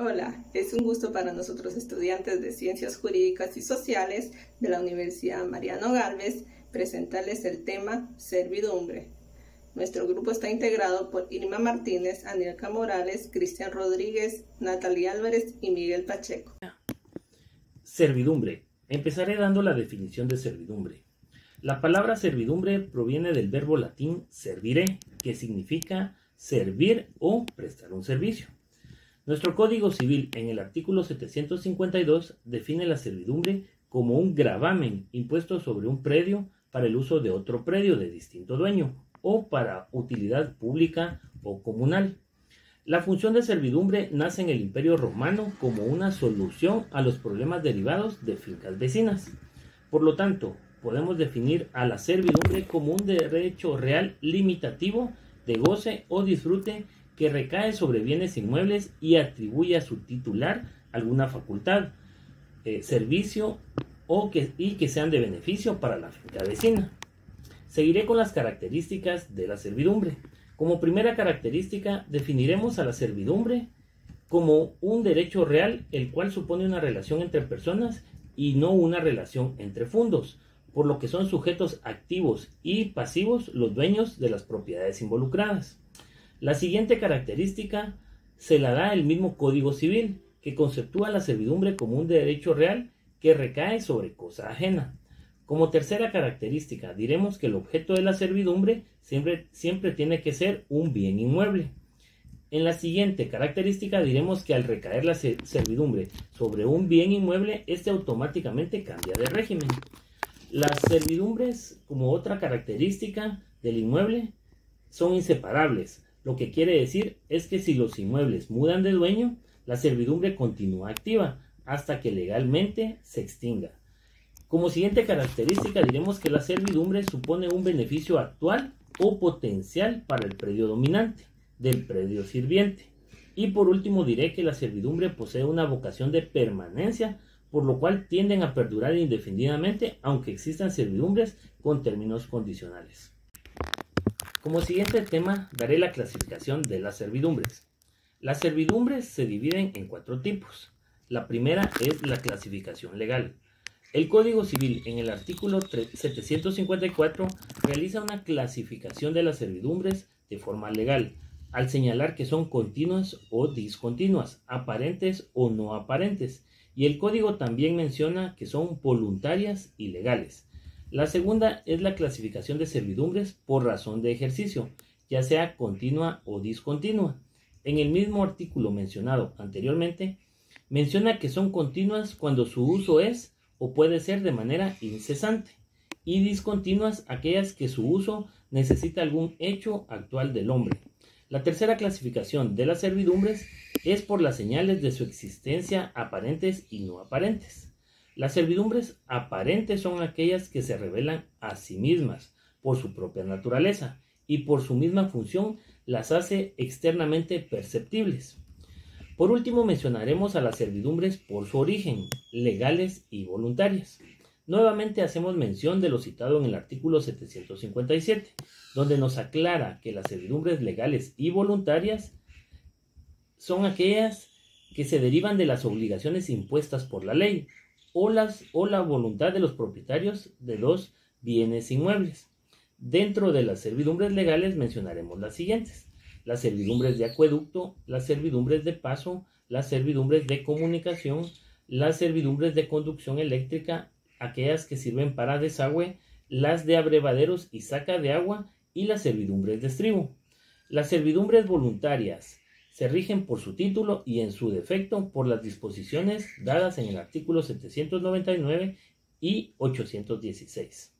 Hola, es un gusto para nosotros estudiantes de Ciencias Jurídicas y Sociales de la Universidad Mariano Gálvez presentarles el tema servidumbre. Nuestro grupo está integrado por Irma Martínez, Anielka Morales, Cristian Rodríguez, Natalia Álvarez y Miguel Pacheco. Servidumbre. Empezaré dando la definición de servidumbre. La palabra servidumbre proviene del verbo latín servire, que significa servir o prestar un servicio. Nuestro Código Civil, en el artículo 752, define la servidumbre como un gravamen impuesto sobre un predio para el uso de otro predio de distinto dueño o para utilidad pública o comunal. La función de servidumbre nace en el Imperio Romano como una solución a los problemas derivados de fincas vecinas. Por lo tanto, podemos definir a la servidumbre como un derecho real limitativo de goce o disfrute que recae sobre bienes inmuebles y atribuye a su titular alguna facultad, servicio y que sean de beneficio para la finca vecina. Seguiré con las características de la servidumbre. Como primera característica, definiremos a la servidumbre como un derecho real, el cual supone una relación entre personas y no una relación entre fundos, por lo que son sujetos activos y pasivos los dueños de las propiedades involucradas. La siguiente característica se la da el mismo Código Civil, que conceptúa la servidumbre como un derecho real que recae sobre cosa ajena. Como tercera característica, diremos que el objeto de la servidumbre siempre tiene que ser un bien inmueble. En la siguiente característica diremos que al recaer la servidumbre sobre un bien inmueble, este automáticamente cambia de régimen. Las servidumbres, como otra característica del inmueble, son inseparables. Lo que quiere decir es que si los inmuebles mudan de dueño, la servidumbre continúa activa hasta que legalmente se extinga. Como siguiente característica diremos que la servidumbre supone un beneficio actual o potencial para el predio dominante del predio sirviente. Y por último diré que la servidumbre posee una vocación de permanencia, por lo cual tienden a perdurar indefinidamente, aunque existan servidumbres con términos condicionales. Como siguiente tema daré la clasificación de las servidumbres. Las servidumbres se dividen en 4 tipos. La primera es la clasificación legal. El Código Civil, en el artículo 754, realiza una clasificación de las servidumbres de forma legal, al señalar que son continuas o discontinuas, aparentes o no aparentes, y el Código también menciona que son voluntarias y legales. La segunda es la clasificación de servidumbres por razón de ejercicio, ya sea continua o discontinua. En el mismo artículo mencionado anteriormente, menciona que son continuas cuando su uso es o puede ser de manera incesante, y discontinuas aquellas que su uso necesita algún hecho actual del hombre. La tercera clasificación de las servidumbres es por las señales de su existencia aparentes y no aparentes. Las servidumbres aparentes son aquellas que se revelan a sí mismas por su propia naturaleza y por su misma función las hace externamente perceptibles. Por último mencionaremos a las servidumbres por su origen, legales y voluntarias. Nuevamente hacemos mención de lo citado en el artículo 757, donde nos aclara que las servidumbres legales y voluntarias son aquellas que se derivan de las obligaciones impuestas por la ley o la voluntad de los propietarios de los bienes inmuebles. Dentro de las servidumbres legales mencionaremos las siguientes: las servidumbres de acueducto, las servidumbres de paso, las servidumbres de comunicación, las servidumbres de conducción eléctrica, aquellas que sirven para desagüe, las de abrevaderos y saca de agua y las servidumbres de estribo. Las servidumbres voluntarias se rigen por su título y en su defecto por las disposiciones dadas en el artículo 799 y 816.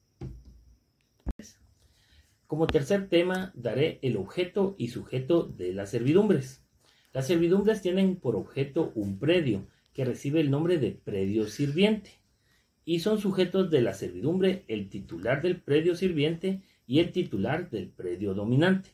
Como tercer tema daré el objeto y sujeto de las servidumbres. Las servidumbres tienen por objeto un predio que recibe el nombre de predio sirviente y son sujetos de la servidumbre el titular del predio sirviente y el titular del predio dominante.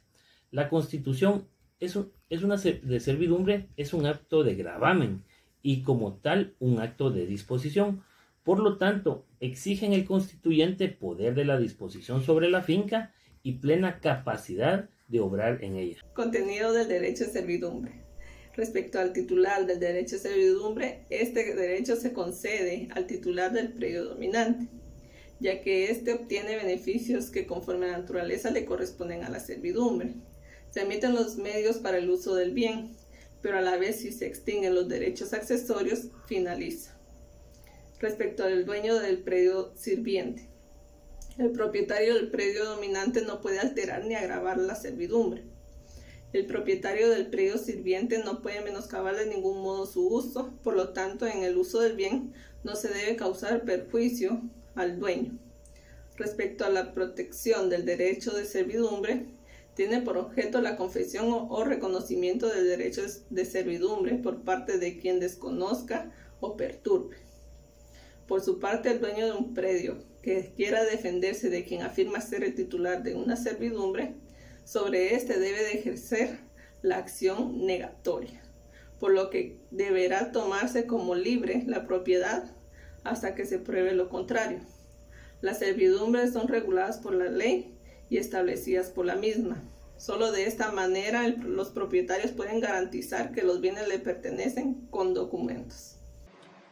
La constitución de servidumbre es un acto de gravamen y como tal un acto de disposición. Por lo tanto, exigen el constituyente poder de la disposición sobre la finca y plena capacidad de obrar en ella. Contenido del derecho de servidumbre. Respecto al titular del derecho de servidumbre, este derecho se concede al titular del predio dominante, ya que éste obtiene beneficios que conforme a la naturaleza le corresponden a la servidumbre. Se emiten los medios para el uso del bien, pero a la vez si se extinguen los derechos accesorios, finaliza. Respecto al dueño del predio sirviente, el propietario del predio dominante no puede alterar ni agravar la servidumbre. El propietario del predio sirviente no puede menoscabar de ningún modo su uso, por lo tanto, en el uso del bien no se debe causar perjuicio al dueño. Respecto a la protección del derecho de servidumbre, tiene por objeto la confesión o reconocimiento del derecho de servidumbre por parte de quien desconozca o perturbe. Por su parte, el dueño de un predio que quiera defenderse de quien afirma ser el titular de una servidumbre, sobre éste debe de ejercer la acción negatoria, por lo que deberá tomarse como libre la propiedad hasta que se pruebe lo contrario. Las servidumbres son reguladas por la ley y establecidas por la misma. Solo de esta manera los propietarios pueden garantizar que los bienes le pertenecen con documentos.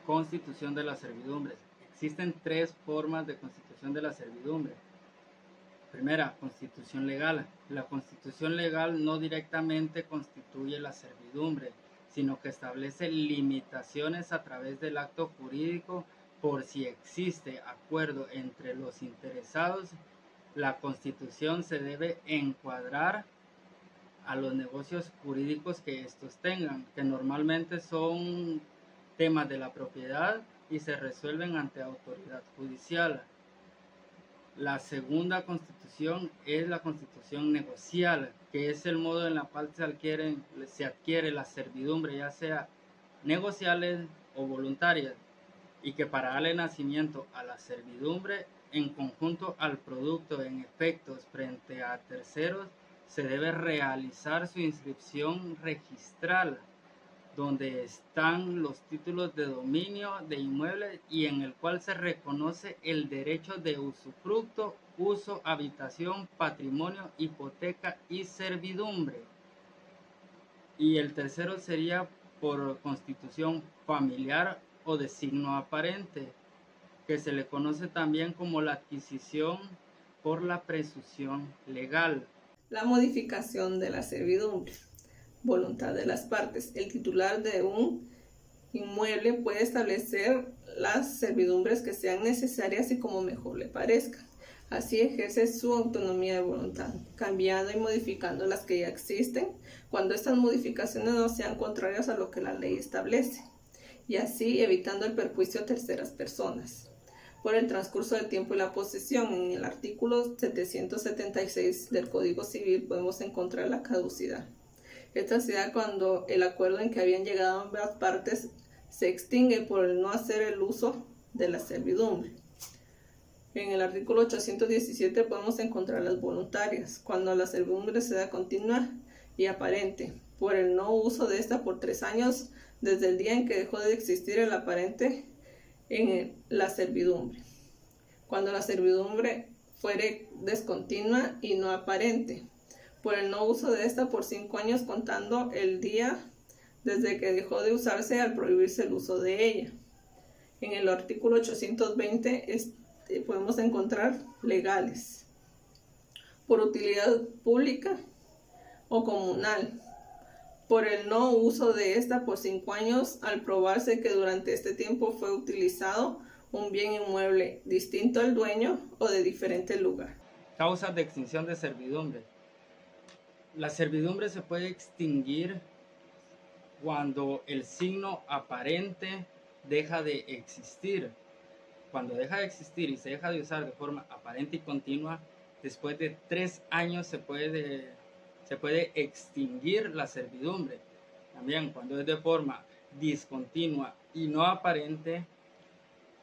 Constitución de la servidumbre. Existen 3 formas de constitución de la servidumbre. Primera, constitución legal. La constitución legal no directamente constituye la servidumbre, sino que establece limitaciones a través del acto jurídico por si existe acuerdo entre los interesados. La constitución se debe encuadrar a los negocios jurídicos que estos tengan, que normalmente son temas de la propiedad y se resuelven ante autoridad judicial. La segunda constitución es la constitución negocial, que es el modo en el cual se adquiere la servidumbre, ya sea negociales o voluntarias, y que para darle nacimiento a la servidumbre en conjunto al producto en efectos frente a terceros, se debe realizar su inscripción registral, donde están los títulos de dominio de inmuebles y en el cual se reconoce el derecho de usufructo, uso, habitación, patrimonio, hipoteca y servidumbre. Y el tercero sería por constitución familiar o de signo aparente, que se le conoce también como la adquisición por la presunción legal. La modificación de la servidumbre. Voluntad de las partes. El titular de un inmueble puede establecer las servidumbres que sean necesarias y como mejor le parezca. Así ejerce su autonomía de voluntad, cambiando y modificando las que ya existen, cuando estas modificaciones no sean contrarias a lo que la ley establece, y así evitando el perjuicio a terceras personas. Por el transcurso del tiempo y la posesión, en el artículo 776 del Código Civil podemos encontrar la caducidad. Esta se da cuando el acuerdo en que habían llegado ambas partes se extingue por el no hacer el uso de la servidumbre. En el artículo 817 podemos encontrar las voluntarias, cuando la servidumbre se da continua y aparente, por el no uso de esta por 3 años desde el día en que dejó de existir el aparente en la servidumbre. Cuando la servidumbre fuere descontinua y no aparente, por el no uso de esta por 5 años contando el día desde que dejó de usarse al prohibirse el uso de ella. En el artículo 820 podemos encontrar legales, por utilidad pública o comunal, por el no uso de esta por 5 años al probarse que durante este tiempo fue utilizado un bien inmueble distinto al dueño o de diferente lugar. Causas de extinción de servidumbre. La servidumbre se puede extinguir cuando el signo aparente deja de existir. Cuando deja de existir y se deja de usar de forma aparente y continua, después de 3 años se puede extinguir la servidumbre. También cuando es de forma discontinua y no aparente,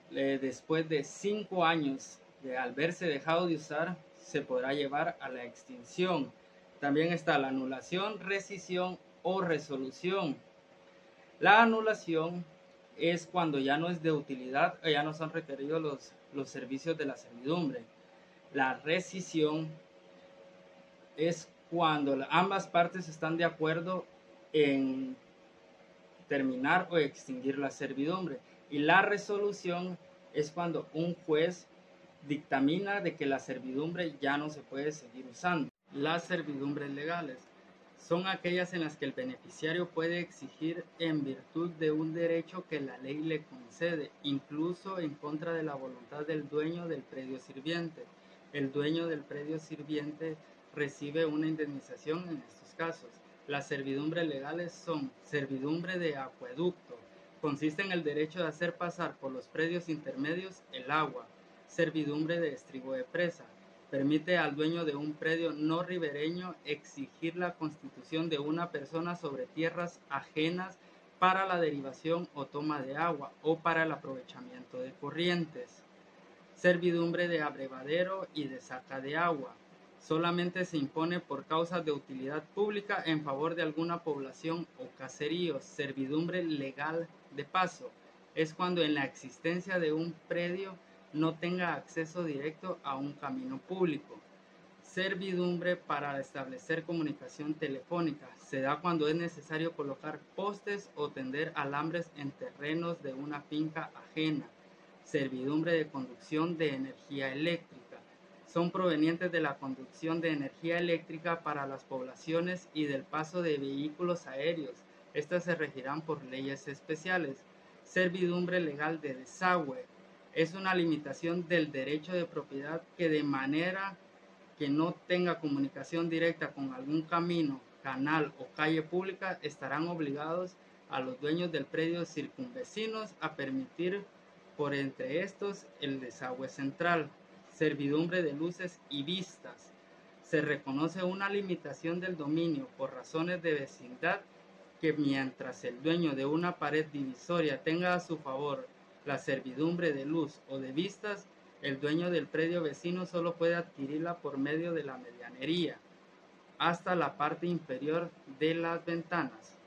después de 5 años de haberse dejado de usar, se podrá llevar a la extinción. También está la anulación, rescisión o resolución. La anulación es cuando ya no es de utilidad o ya no son requeridos los servicios de la servidumbre. La rescisión es cuando ambas partes están de acuerdo en terminar o extinguir la servidumbre. Y la resolución es cuando un juez dictamina de que la servidumbre ya no se puede seguir usando. Las servidumbres legales son aquellas en las que el beneficiario puede exigir en virtud de un derecho que la ley le concede, incluso en contra de la voluntad del dueño del predio sirviente. El dueño del predio sirviente recibe una indemnización en estos casos. Las servidumbres legales son servidumbre de acueducto. Consiste en el derecho de hacer pasar por los predios intermedios el agua. Servidumbre de estribo de presa. Permite al dueño de un predio no ribereño exigir la constitución de una persona sobre tierras ajenas para la derivación o toma de agua o para el aprovechamiento de corrientes. Servidumbre de abrevadero y de saca de agua. Solamente se impone por causas de utilidad pública en favor de alguna población o caserío. Servidumbre legal de paso. Es cuando en la existencia de un predio no tenga acceso directo a un camino público. Servidumbre para establecer comunicación telefónica. Se da cuando es necesario colocar postes o tender alambres en terrenos de una finca ajena. Servidumbre de conducción de energía eléctrica. Son provenientes de la conducción de energía eléctrica para las poblaciones y del paso de vehículos aéreos. Estas se regirán por leyes especiales. Servidumbre legal de desagüe. Es una limitación del derecho de propiedad que de manera que no tenga comunicación directa con algún camino, canal o calle pública, estarán obligados a los dueños del predio circunvecinos a permitir por entre estos el desagüe central. Servidumbre de luces y vistas. Se reconoce una limitación del dominio por razones de vecindad que mientras el dueño de una pared divisoria tenga a su favor la servidumbre de luz o de vistas, el dueño del predio vecino solo puede adquirirla por medio de la medianería hasta la parte inferior de las ventanas.